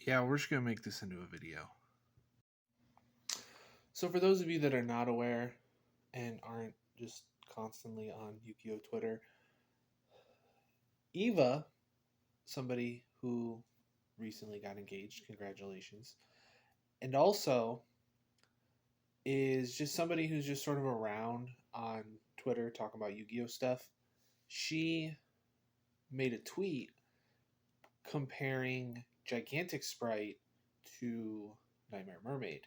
Yeah, we're just going to make this into a video. So for those of you that are not aware and aren't just constantly on Yu-Gi-Oh Twitter, Eva, somebody who recently got engaged, congratulations, and also is just somebody who's just sort of around on Twitter talking about Yu-Gi-Oh stuff. She made a tweet comparing Gigantic Sprite to Nightmare Mermaid.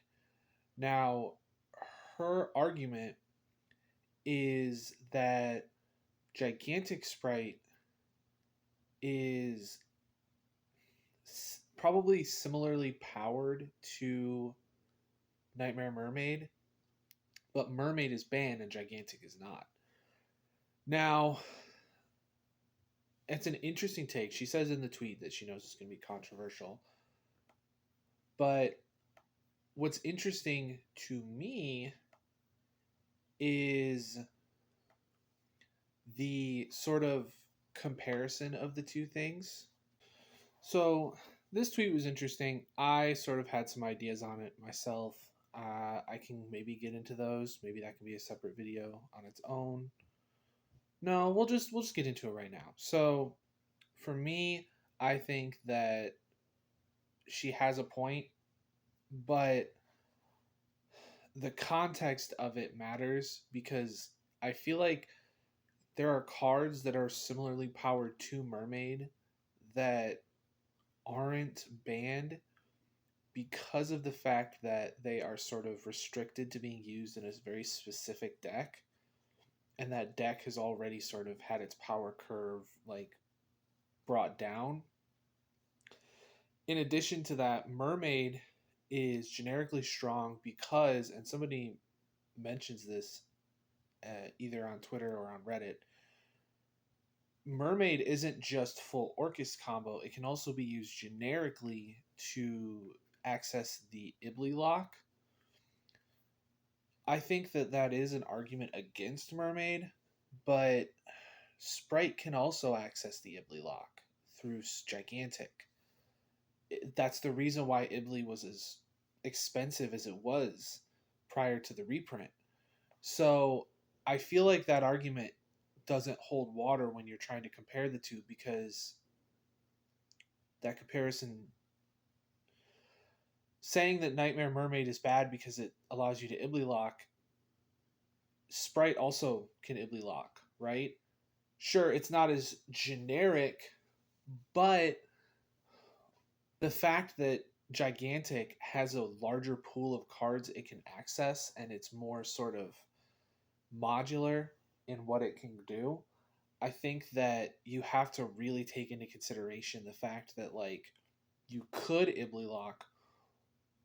Now, her argument is that Gigantic Sprite is probably similarly powered to Nightmare Mermaid, but Mermaid is banned and Gigantic is not. Now, it's an interesting take. She says in the tweet that she knows it's going to be controversial. But what's interesting to me is the sort of comparison of the two things. So this tweet was interesting. I sort of had some ideas on it myself. I can maybe get into those. Maybe that can be a separate video on its own. No, we'll just get into it right now. So for me, I think that she has a point, but the context of it matters because I feel like there are cards that are similarly powered to Mermaid that aren't banned because of the fact that they are sort of restricted to being used in a very specific deck, and that deck has already sort of had its power curve like brought down. In addition to that, Mermaid is generically strong because, and somebody mentions this either on Twitter or on Reddit, Mermaid isn't just full Orcus combo. It can also be used generically to access the Ibli lock. I think that that is an argument against Mermaid, but Sprite can also access the Ibli lock through Gigantic. That's the reason why Ibli was as expensive as it was prior to the reprint. So I feel like that argument doesn't hold water when you're trying to compare the two, because that comparison, saying that Nightmare Mermaid is bad because it allows you to Ibli lock, Sprite also can Ibli lock, right? Sure, it's not as generic, but the fact that Gigantic has a larger pool of cards it can access and it's more sort of modular in what it can do, I think that you have to really take into consideration the fact that, like, you could Ibli lock,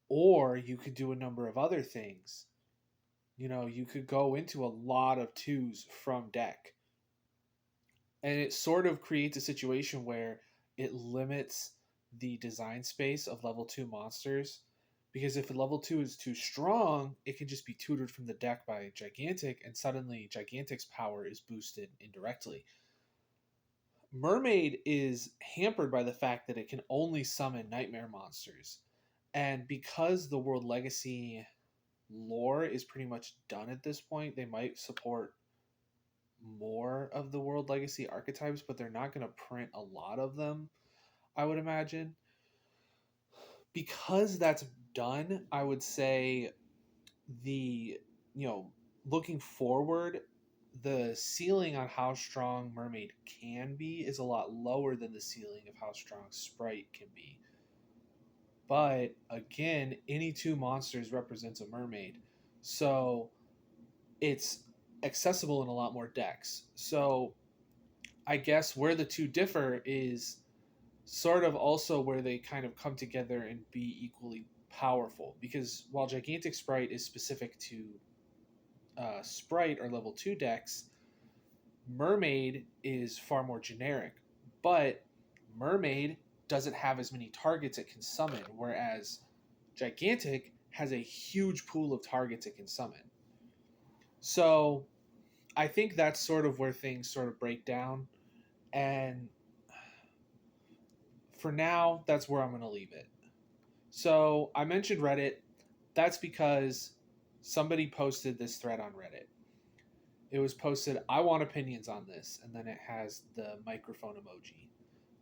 or you could do a number of other things. You know, you could go into a lot of twos from deck. And it sort of creates a situation where it limits the design space of level 2 monsters. Because if a level 2 is too strong, it can just be tutored from the deck by Gigantic, and suddenly Gigantic's power is boosted indirectly. Mermaid is hampered by the fact that it can only summon nightmare monsters. And because the World Legacy lore is pretty much done at this point, they might support more of the World Legacy archetypes, but they're not going to print a lot of them, I would imagine. Because that's done, I would say the, looking forward, the ceiling on how strong Mermaid can be is a lot lower than the ceiling of how strong Sprite can be. But again, any two monsters represents a Mermaid. So it's accessible in a lot more decks. So I guess where the two differ is sort of also where they kind of come together and be equally powerful. Because while Gigantic Sprite is specific to Sprite or level 2 decks, Mermaid is far more generic. But Mermaid doesn't have as many targets it can summon, whereas Gigantic has a huge pool of targets it can summon. So I think that's sort of where things sort of break down. And for now, that's where I'm going to leave it. So I mentioned Reddit. That's because somebody posted this thread on Reddit. It was posted, I want opinions on this, and then it has the microphone emoji.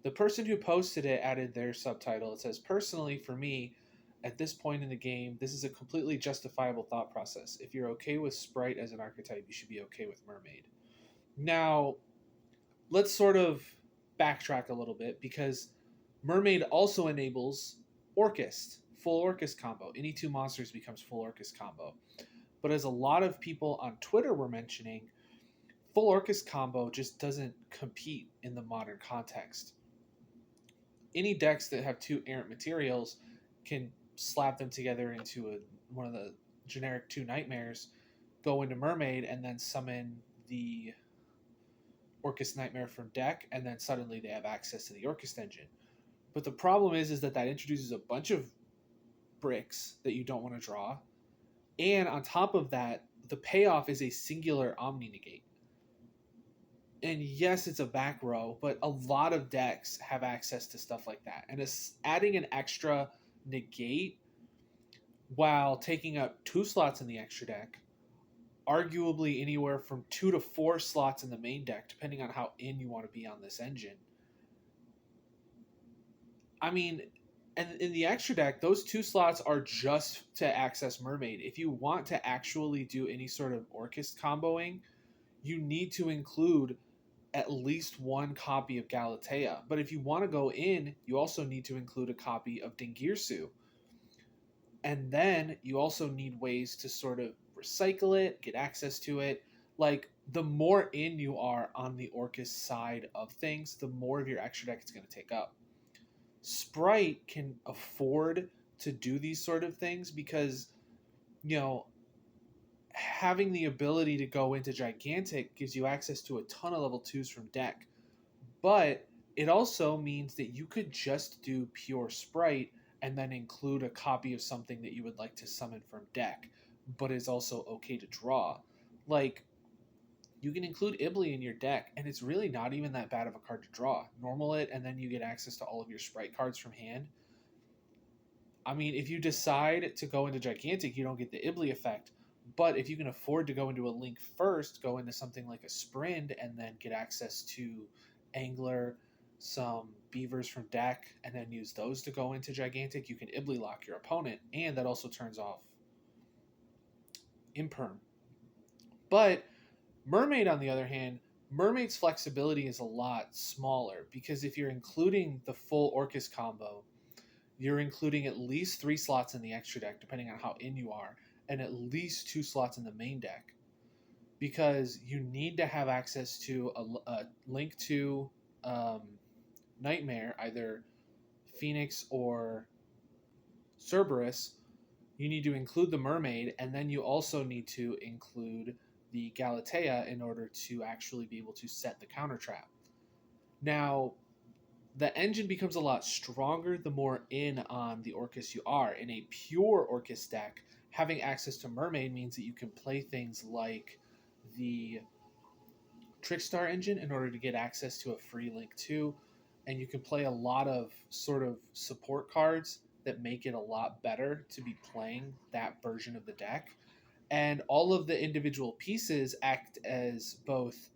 The person who posted it added their subtitle. It says, "Personally, for me, at this point in the game, this is a completely justifiable thought process. If you're okay with Sprite as an archetype, you should be okay with Mermaid." Now, let's sort of backtrack a little bit because Mermaid also enables Orchist, full Orchist combo. Any two monsters becomes full Orchist combo. But as a lot of people on Twitter were mentioning, full Orchist combo just doesn't compete in the modern context. Any decks that have two errant materials can slap them together into one of the generic two nightmares, go into Mermaid, and then summon the Orchist Nightmare from deck, and then suddenly they have access to the Orchist engine. But the problem is that introduces a bunch of bricks that you don't want to draw, and on top of that, the payoff is a singular Omni Negate. And yes, it's a back row, but a lot of decks have access to stuff like that. And it's adding an extra negate while taking up two slots in the extra deck, arguably anywhere from 2 to 4 slots in the main deck, depending on how in you want to be on this engine. I mean, and in the extra deck, those 2 slots are just to access Mermaid. If you want to actually do any sort of Orchist comboing, you need to include at least one copy of Galatea. But if you want to go in, you also need to include a copy of Dingirsu. And then you also need ways to sort of recycle it, get access to it. Like, the more in you are on the Orcus side of things, the more of your extra deck it's going to take up. Sprite can afford to do these sort of things because, you know, having the ability to go into Gigantic gives you access to a ton of level 2s from deck. But it also means that you could just do pure Sprite and then include a copy of something that you would like to summon from deck, but is also okay to draw. Like, you can include Ibly in your deck, and it's really not even that bad of a card to draw. Normal it, and then you get access to all of your Sprite cards from hand. I mean, if you decide to go into Gigantic, you don't get the Ibly effect. But if you can afford to go into a Link first, go into something like a Sprint, and then get access to Angler, some Beavers from deck, and then use those to go into Gigantic, you can Ibly lock your opponent, and that also turns off Imperm. But Mermaid, on the other hand, Mermaid's flexibility is a lot smaller because if you're including the full Orcus combo, you're including at least 3 slots in the extra deck, depending on how in you are, and at least 2 slots in the main deck. Because you need to have access to a link to Nightmare, either Phoenix or Cerberus. You need to include the Mermaid, and then you also need to include the Galatea in order to actually be able to set the counter trap. Now, the engine becomes a lot stronger the more in on the Orcus you are. In a pure Orcus deck, having access to Mermaid means that you can play things like the Trickstar engine in order to get access to a free Link 2, and you can play a lot of sort of support cards that make it a lot better to be playing that version of the deck. And all of the individual pieces act as both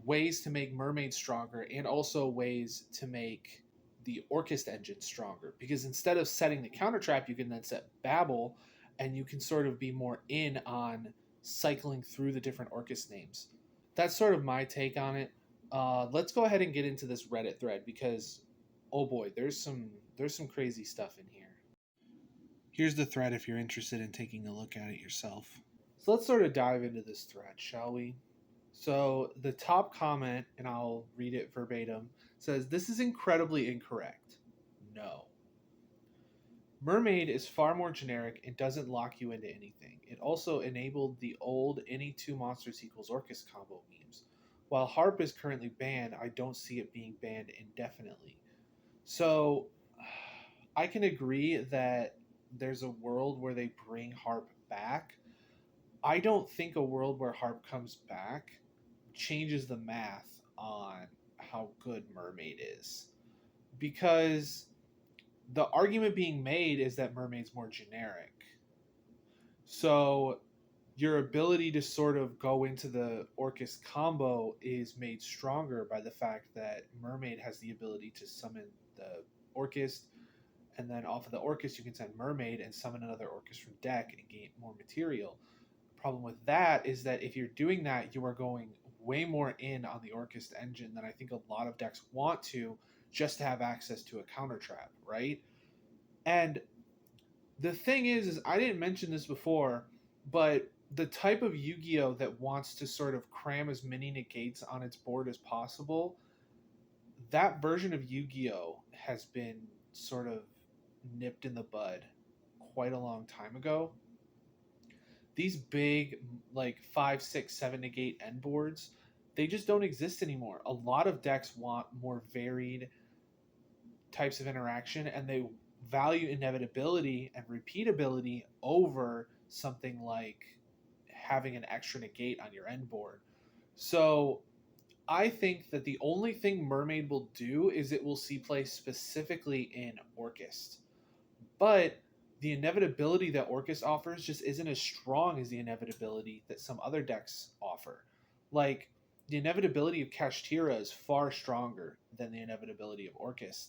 ways to make Mermaid stronger and also ways to make the Orchest engine stronger. Because instead of setting the counter trap, you can then set Babel, and you can sort of be more in on cycling through the different Orchest names. That's sort of my take on it. Let's go ahead and get into this Reddit thread because, oh boy, there's some crazy stuff in here. Here's the thread if you're interested in taking a look at it yourself. So let's sort of dive into this thread, shall we? So the top comment, and I'll read it verbatim, says, "This is incredibly incorrect. No. Mermaid is far more generic and doesn't lock you into anything. It also enabled the old any two monsters equals Orcus combo memes. While Harp is currently banned, I don't see it being banned indefinitely." So I can agree that there's a world where they bring Harp back. I don't think a world where Harp comes back changes the math on how good Mermaid is, because the argument being made is that Mermaid's more generic. So your ability to sort of go into the Orcust combo is made stronger by the fact that Mermaid has the ability to summon the Orcust, and then off of the Orcust you can send Mermaid and summon another Orcust from deck and gain more material. The problem with that is that if you're doing that, you are going way more in on the Orcust engine than I think a lot of decks want to, just to have access to a counter trap, right? And the thing is I didn't mention this before, but the type of Yu-Gi-Oh that wants to sort of cram as many negates on its board as possible, that version of Yu-Gi-Oh has been sort of nipped in the bud quite a long time ago. These big, like 5, 6, 7 negate end boards, they just don't exist anymore. A lot of decks want more varied types of interaction, and they value inevitability and repeatability over something like having an extra negate on your end board. So I think that the only thing Mermaid will do is it will see play specifically in Orcust. But the inevitability that Orcust offers just isn't as strong as the inevitability that some other decks offer. Like, the inevitability of Kashtira is far stronger than the inevitability of Orcust.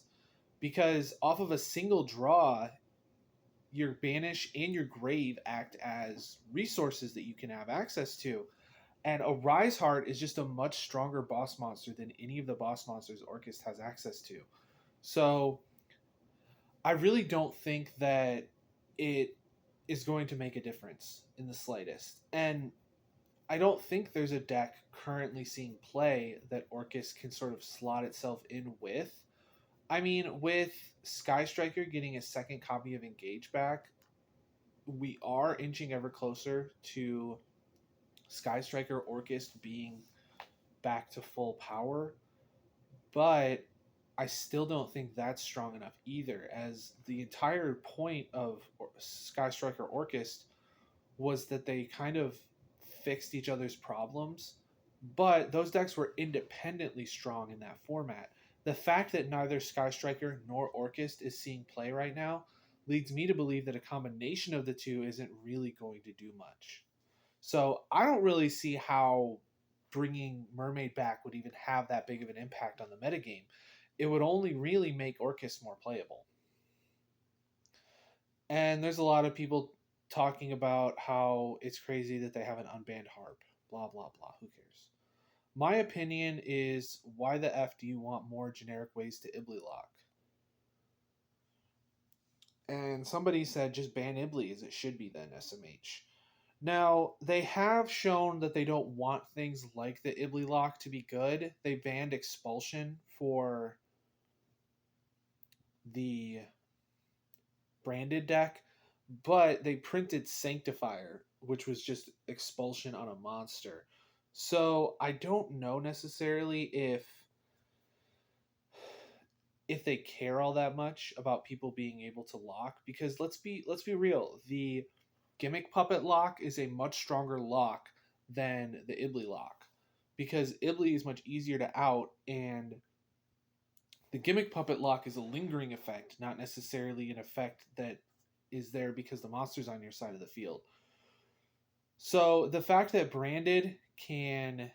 Because off of a single draw, your banish and your grave act as resources that you can have access to. And a Rise Heart is just a much stronger boss monster than any of the boss monsters Orcust has access to. So I really don't think that it is going to make a difference in the slightest. And I don't think there's a deck currently seeing play that Orcust can sort of slot itself in with. I mean, with Sky Striker getting a second copy of Engage back, we are inching ever closer to Sky Striker Orcust being back to full power, but I still don't think that's strong enough either, as the entire point of Sky Striker Orcust was that they kind of fixed each other's problems, but those decks were independently strong in that format. The fact that neither Sky Striker nor Orcust is seeing play right now leads me to believe that a combination of the two isn't really going to do much. So I don't really see how bringing Mermaid back would even have that big of an impact on the metagame. It would only really make Orcust more playable. And there's a lot of people talking about how it's crazy that they have an unbanned harp. Blah, blah, blah. Who cares? My opinion is, why the F do you want more generic ways to Ibly lock? And somebody said just ban Ibly as it should be then, SMH. Now, they have shown that they don't want things like the Ibly lock to be good. They banned Expulsion for the branded deck, but they printed Sanctifier, which was just Expulsion on a monster. So I don't know necessarily if they care all that much about people being able to lock, because let's be real, the Gimmick Puppet lock is a much stronger lock than the Ibly lock, because Ibly is much easier to out, and the Gimmick Puppet lock is a lingering effect, not necessarily an effect that is there because the monster's on your side of the field. So the fact that Branded can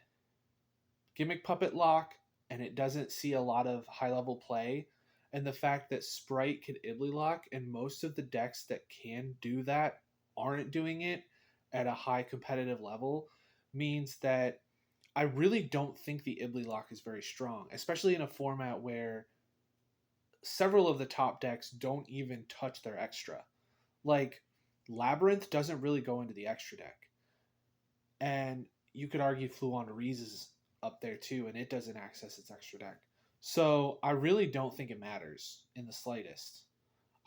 Gimmick Puppet lock and it doesn't see a lot of high level play, and the fact that Sprite can Ibly lock and most of the decks that can do that aren't doing it at a high competitive level, means that I really don't think the Ibly lock is very strong, especially in a format where several of the top decks don't even touch their extra. Like, Labyrinth doesn't really go into the extra deck. And you could argue Fluon Reese is up there too, and it doesn't access its extra deck. So I really don't think it matters in the slightest.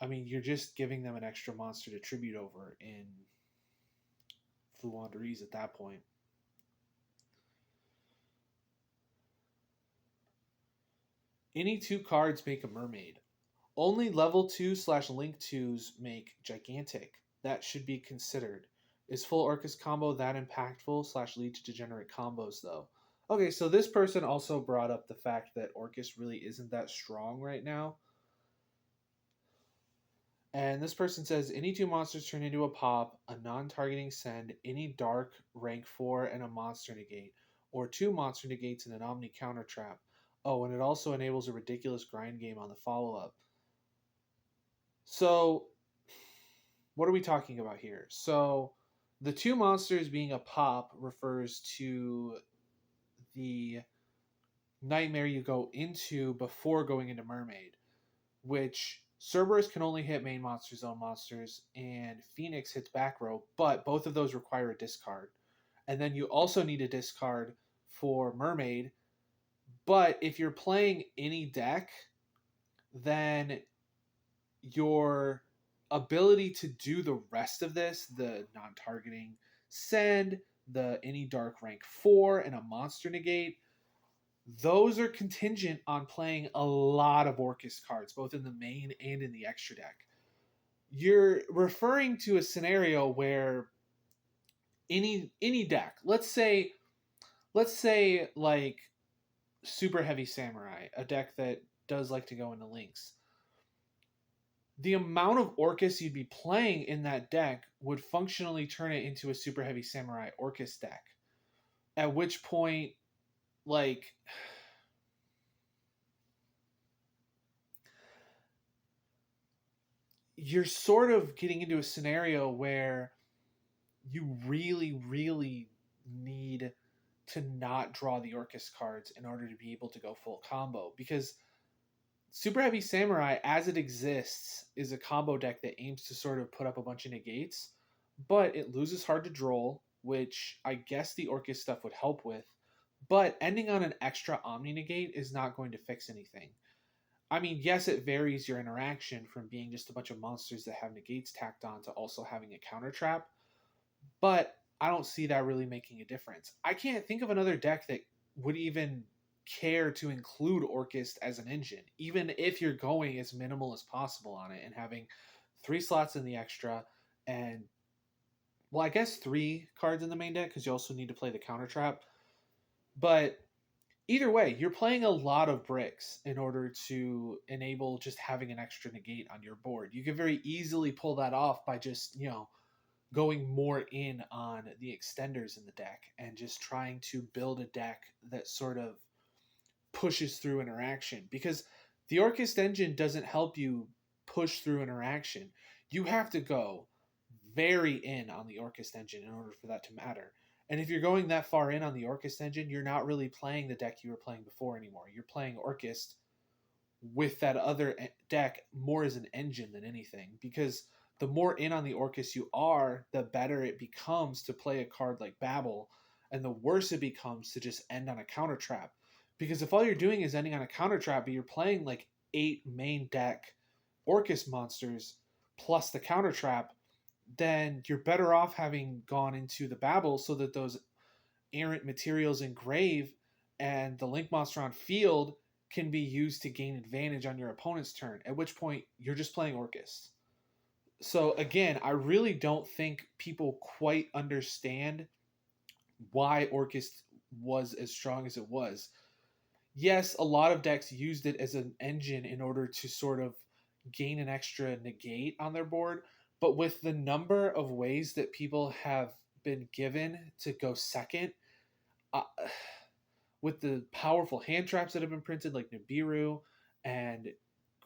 I mean, you're just giving them an extra monster to tribute over in Fluon Reese at that point. Any two cards make a mermaid. Only level 2/link 2s make gigantic. That should be considered. Is full Orcust combo that impactful / lead to degenerate combos though? Okay, so this person also brought up the fact that Orcust really isn't that strong right now. And this person says any two monsters turn into a pop, a non targeting send, any dark rank 4, and a monster negate, or two monster negates and an omni counter trap. Oh, and it also enables a ridiculous grind game on the follow up. So, what are we talking about here? So, the two monsters being a pop refers to the nightmare you go into before going into Mermaid, which Cerberus can only hit main monster zone monsters, and Phoenix hits back row, but both of those require a discard. And then you also need a discard for Mermaid, but if you're playing any deck, then your ability to do the rest of this, the non targeting send, the any dark rank 4, and a monster negate, those are contingent on playing a lot of Orcus cards, both in the main and in the extra deck. You're referring to a scenario where any deck, let's say like super heavy samurai, a deck that does like to go into links. The amount of Orcus you'd be playing in that deck would functionally turn it into a super heavy samurai Orcus deck. At which point, like, you're sort of getting into a scenario where you really, really need to not draw the Orcus cards in order to be able to go full combo. Because Super Heavy Samurai, as it exists, is a combo deck that aims to sort of put up a bunch of negates, but it loses hard to draw, which I guess the Orcus stuff would help with. But ending on an extra Omni negate is not going to fix anything. I mean, yes, it varies your interaction from being just a bunch of monsters that have negates tacked on to also having a counter trap, but I don't see that really making a difference. I can't think of another deck that would even care to include Orcust as an engine, even if you're going as minimal as possible on it and having 3 slots in the extra and, well, I guess 3 cards in the main deck because you also need to play the counter trap. But either way, you're playing a lot of bricks in order to enable just having an extra negate on your board. You can very easily pull that off by just, going more in on the extenders in the deck and just trying to build a deck that sort of pushes through interaction, because the Orcust engine doesn't help you push through interaction. You have to go very in on the Orcust engine in order for that to matter. And if you're going that far in on the Orcust engine, you're not really playing the deck you were playing before anymore. You're playing Orcust with that other deck more as an engine than anything, because the more in on the Orcus you are, the better it becomes to play a card like Babel, and the worse it becomes to just end on a counter trap. Because if all you're doing is ending on a counter trap, but you're playing like 8 main deck Orcus monsters plus the counter trap, then you're better off having gone into the Babel so that those errant materials in grave and the link monster on field can be used to gain advantage on your opponent's turn, at which point you're just playing Orcus. So again, I really don't think people quite understand why Orcus was as strong as it was. Yes, a lot of decks used it as an engine in order to sort of gain an extra negate on their board, but with the number of ways that people have been given to go second, uh, with the powerful hand traps that have been printed, like Nibiru and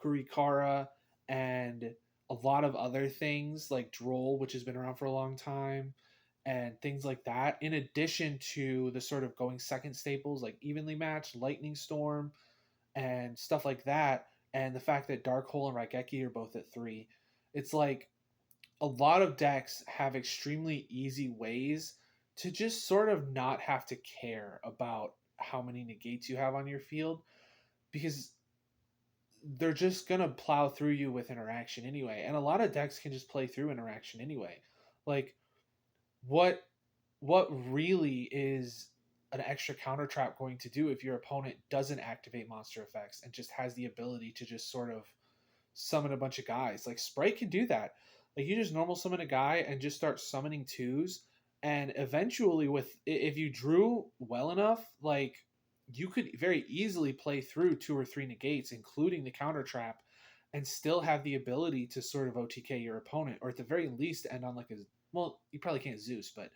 Kurikara, and a lot of other things like Droll, which has been around for a long time, and things like that, in addition to the sort of going second staples like Evenly Matched, Lightning Storm, and stuff like that, and the fact that Dark Hole and Raigeki are both at 3. It's like a lot of decks have extremely easy ways to just sort of not have to care about how many negates you have on your field, because they're just gonna plow through you with interaction anyway. And a lot of decks can just play through interaction anyway. Like, what what really is an extra counter trap going to do if your opponent doesn't activate monster effects and just has the ability to just sort of summon a bunch of guys? Like, Sprite can do that. Like, you just normal summon a guy and just start summoning twos, and eventually, with if you drew well enough, like, you could very easily play through 2 or 3 negates, including the counter trap, and still have the ability to sort of OTK your opponent, or at the very least end on like a, well, you probably can't Zeus, but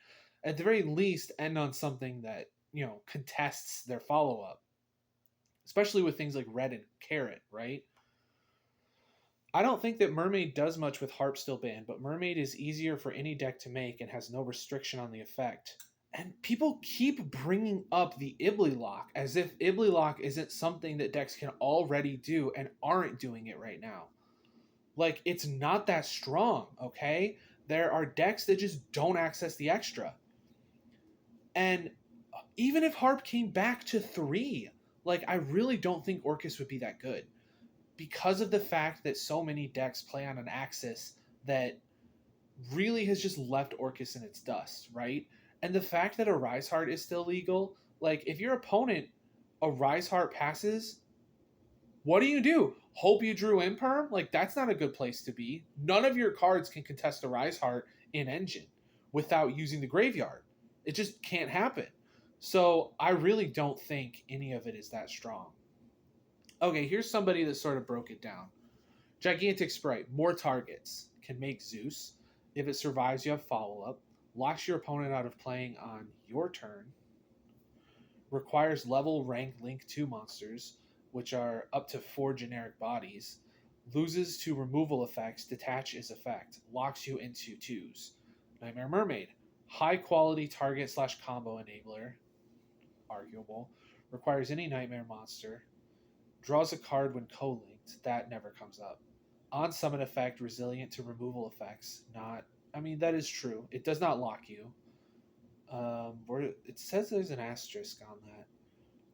at the very least end on something that, contests their follow up, especially with things like red and carrot, right? I don't think that Mermaid does much with Harp still banned, but Mermaid is easier for any deck to make and has no restriction on the effect. And people keep bringing up the Ibly lock as if Ibly lock isn't something that decks can already do and aren't doing it right now. Like, it's not that strong, okay? There are decks that just don't access the extra. And even if Harp came back to 3, like, I really don't think Orcus would be that good because of the fact that so many decks play on an axis that really has just left Orcus in its dust, right? And the fact that a Rise Heart is still legal, like, if your opponent a Rise Heart passes, what do? Hope you drew Imperm? Like, that's not a good place to be. None of your cards can contest a Rise Heart in Engine without using the graveyard. It just can't happen. So I really don't think any of it is that strong. Okay, here's somebody that sort of broke it down. Gigantic Sprite, more targets, can make Zeus. If it survives, you have follow up. Locks your opponent out of playing on your turn. Requires level, rank, link 2 monsters, which are up to 4 generic bodies. Loses to removal effects, detach its effect. Locks you into 2s. Nightmare Mermaid, high quality target slash combo enabler. Arguable. Requires any nightmare monster. Draws a card when co-linked. That never comes up. On summon effect, resilient to removal effects. Not. I mean, that is true. It does not lock you. It says there's an asterisk on that.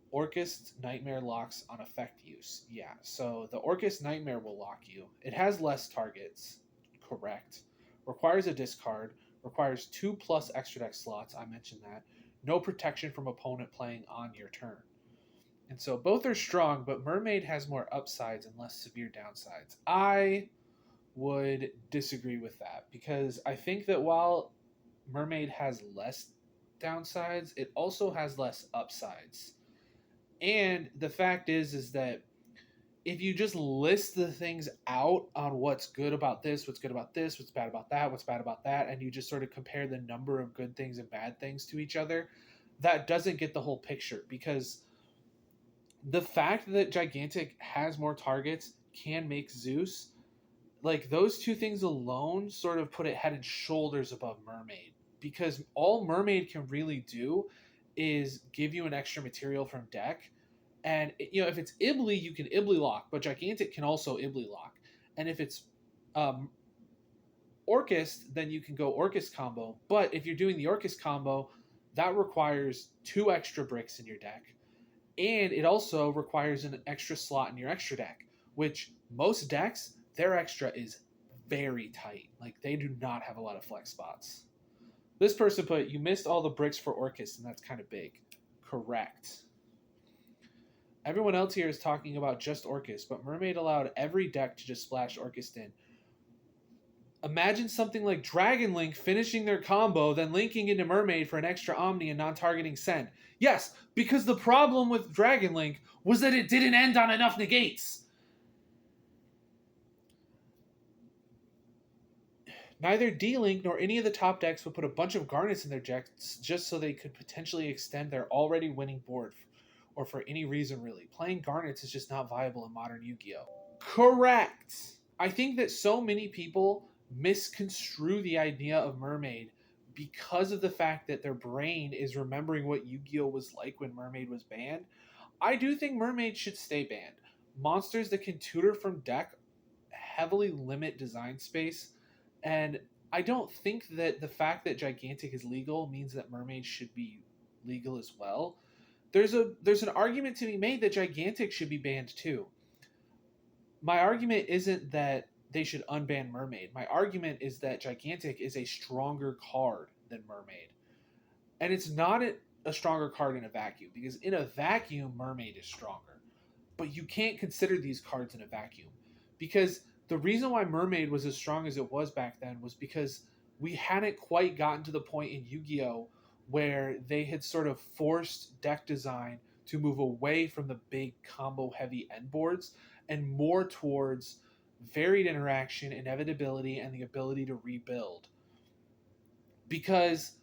Orcus Nightmare locks on effect use. Yeah, so the Orcus Nightmare will lock you. It has less targets. Correct. Requires a discard. Requires 2+ extra deck slots. I mentioned that. No protection from opponent playing on your turn. And so both are strong, but Mermaid has more upsides and less severe downsides. I would disagree with that because I think that while Mermaid has less downsides, it also has less upsides. And the fact is that if you just list the things out on what's good about this, what's good about this, what's bad about that, what's bad about that, and you just sort of compare the number of good things and bad things to each other, that doesn't get the whole picture because the fact that Gigantic has more targets can make Zeus, like those two things alone sort of put it head and shoulders above Mermaid because all Mermaid can really do is give you an extra material from deck. And if it's Ibly, you can Ibly lock, but Gigantic can also Ibly lock. And if it's Orcus, then you can go Orcus combo. But if you're doing the Orcus combo, that requires 2 extra bricks in your deck. And it also requires an extra slot in your extra deck, which most decks, their extra is very tight. Like, they do not have a lot of flex spots. This person put, you missed all the bricks for Orcus, and that's kind of big. Correct. Everyone else here is talking about just Orcus, but Mermaid allowed every deck to just splash Orcus in. Imagine something like Dragon Link finishing their combo, then linking into Mermaid for an extra Omni and non-targeting send. Yes, because the problem with Dragon Link was that it didn't end on enough negates. Neither D-Link nor any of the top decks would put a bunch of Garnets in their decks just so they could potentially extend their already winning board, or for any reason really. Playing Garnets is just not viable in modern Yu-Gi-Oh! Correct! I think that so many people misconstrue the idea of Mermaid because of the fact that their brain is remembering what Yu-Gi-Oh was like when Mermaid was banned. I do think Mermaid should stay banned. Monsters that can tutor from deck heavily limit design space, and I don't think that the fact that Gigantic is legal means that Mermaid should be legal as well. There's an argument to be made that Gigantic should be banned too. My argument isn't that they should unban Mermaid. My argument is that Gigantic is a stronger card than Mermaid. And it's not a stronger card in a vacuum, because in a vacuum, Mermaid is stronger. But you can't consider these cards in a vacuum. Because the reason why Mermaid was as strong as it was back then was because we hadn't quite gotten to the point in Yu-Gi-Oh! Where they had sort of forced deck design to move away from the big combo heavy end boards and more towards varied interaction, inevitability, and the ability to rebuild. Because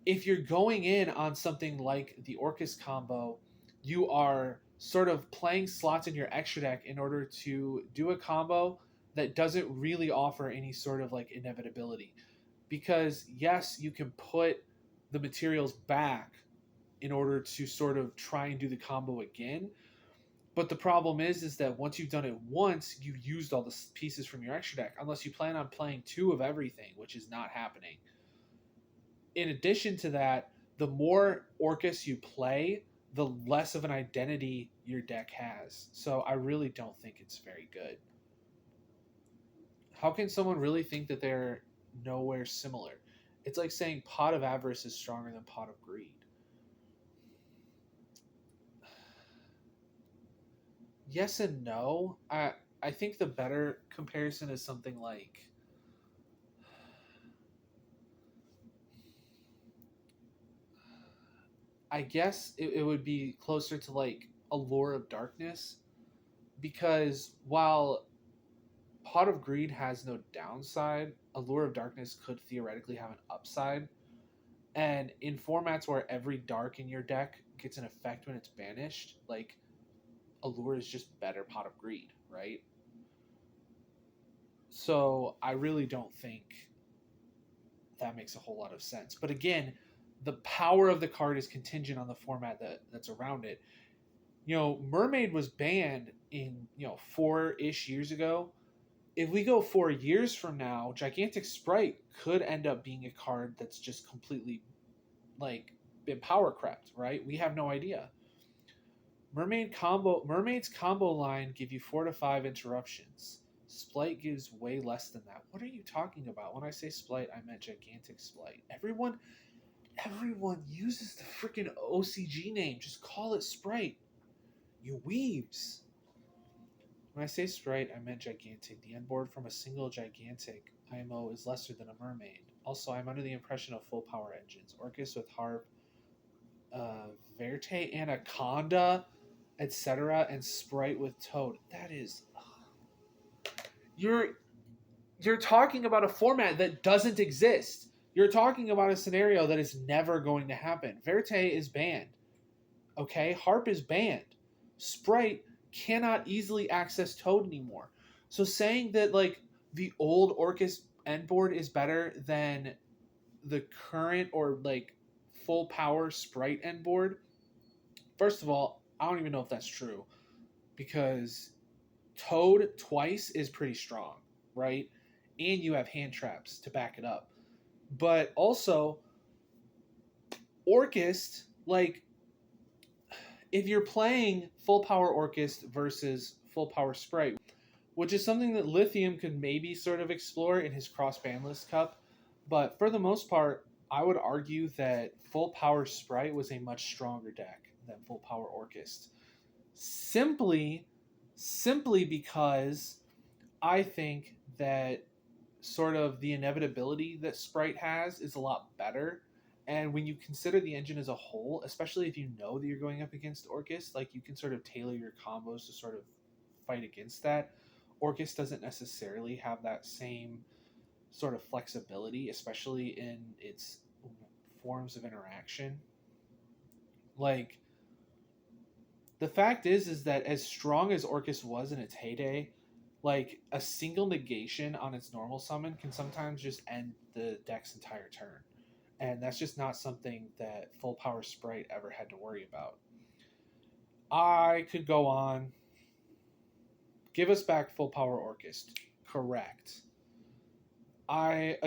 if you're going in on something like the Orcus combo, you are sort of playing slots in your extra deck in order to do a combo that doesn't really offer any sort of like inevitability. Because yes, you can put the materials back in order to sort of try and do the combo again. But the problem is that once you've done it once, you've used all the pieces from your extra deck, unless you plan on playing two of everything, which is not happening. In addition to that, the more Orcus you play, the less of an identity your deck has. So I really don't think it's very good. How can someone really think that they're nowhere similar? It's like saying Pot of Avarice is stronger than Pot of Greed. Yes and no. I think the better comparison is something like I guess it would be closer to like Allure of Darkness, because while Pot of Greed has no downside, Allure of Darkness could theoretically have an upside. And in formats where every dark in your deck gets an effect when it's banished, like Allure is just better Pot of Greed, right? So I really don't think that makes a whole lot of sense. But again, the power of the card is contingent on the format that's around it. Mermaid was banned in 4-ish years ago. If we go 4 years from now, Gigantic Sprite could end up being a card that's just completely like been power crept, right? We have no idea. Mermaid's combo line give you 4 to 5 interruptions. Splight gives way less than that. What are you talking about? When I say Splight, I meant Gigantic Splight. Everyone uses the freaking OCG name. Just call it Sprite. You weebs. When I say Sprite, I meant Gigantic. The end board from a single Gigantic IMO is lesser than a Mermaid. Also, I'm under the impression of full power engines. Orcus with Harp, Verte, Anaconda, etc., and Sprite with Toad. That is, you're you're talking about a format that doesn't exist. You're talking about a scenario that is never going to happen. Verte is banned. Okay, Harp is banned. Sprite cannot easily access Toad anymore. So saying that like the old Orcus end board is better than the current or like full power Sprite end board, first of all, I don't even know if that's true, because Toad twice is pretty strong, right? And you have hand traps to back it up. But also, Orcust, like, if you're playing full power Orcust versus full power Sprite, which is something that Lithium could maybe sort of explore in his cross banlist cup, but for the most part, I would argue that full power Sprite was a much stronger deck than full power Orcust. Simply because I think that sort of the inevitability that Sprite has is a lot better. And when you consider the engine as a whole, especially if you know that you're going up against Orcus, like you can sort of tailor your combos to sort of fight against that. Orcus doesn't necessarily have that same sort of flexibility, especially in its forms of interaction. Like the fact is that as strong as Orcus was in its heyday, like a single negation on its normal summon can sometimes just end the deck's entire turn. And that's just not something that full power Sprite ever had to worry about. I could go on. Give us back full power Orcust. Correct. I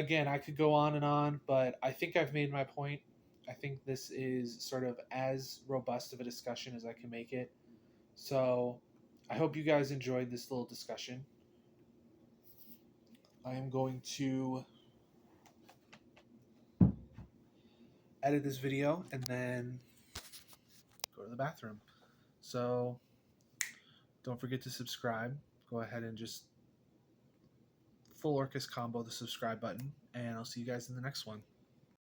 could go on and on, but I think I've made my point. I think this is sort of as robust of a discussion as I can make it. So I hope you guys enjoyed this little discussion. I am going to edit this video and then go to the bathroom. So don't forget to subscribe. Go ahead and just full Orcus combo the subscribe button, and I'll see you guys in the next one.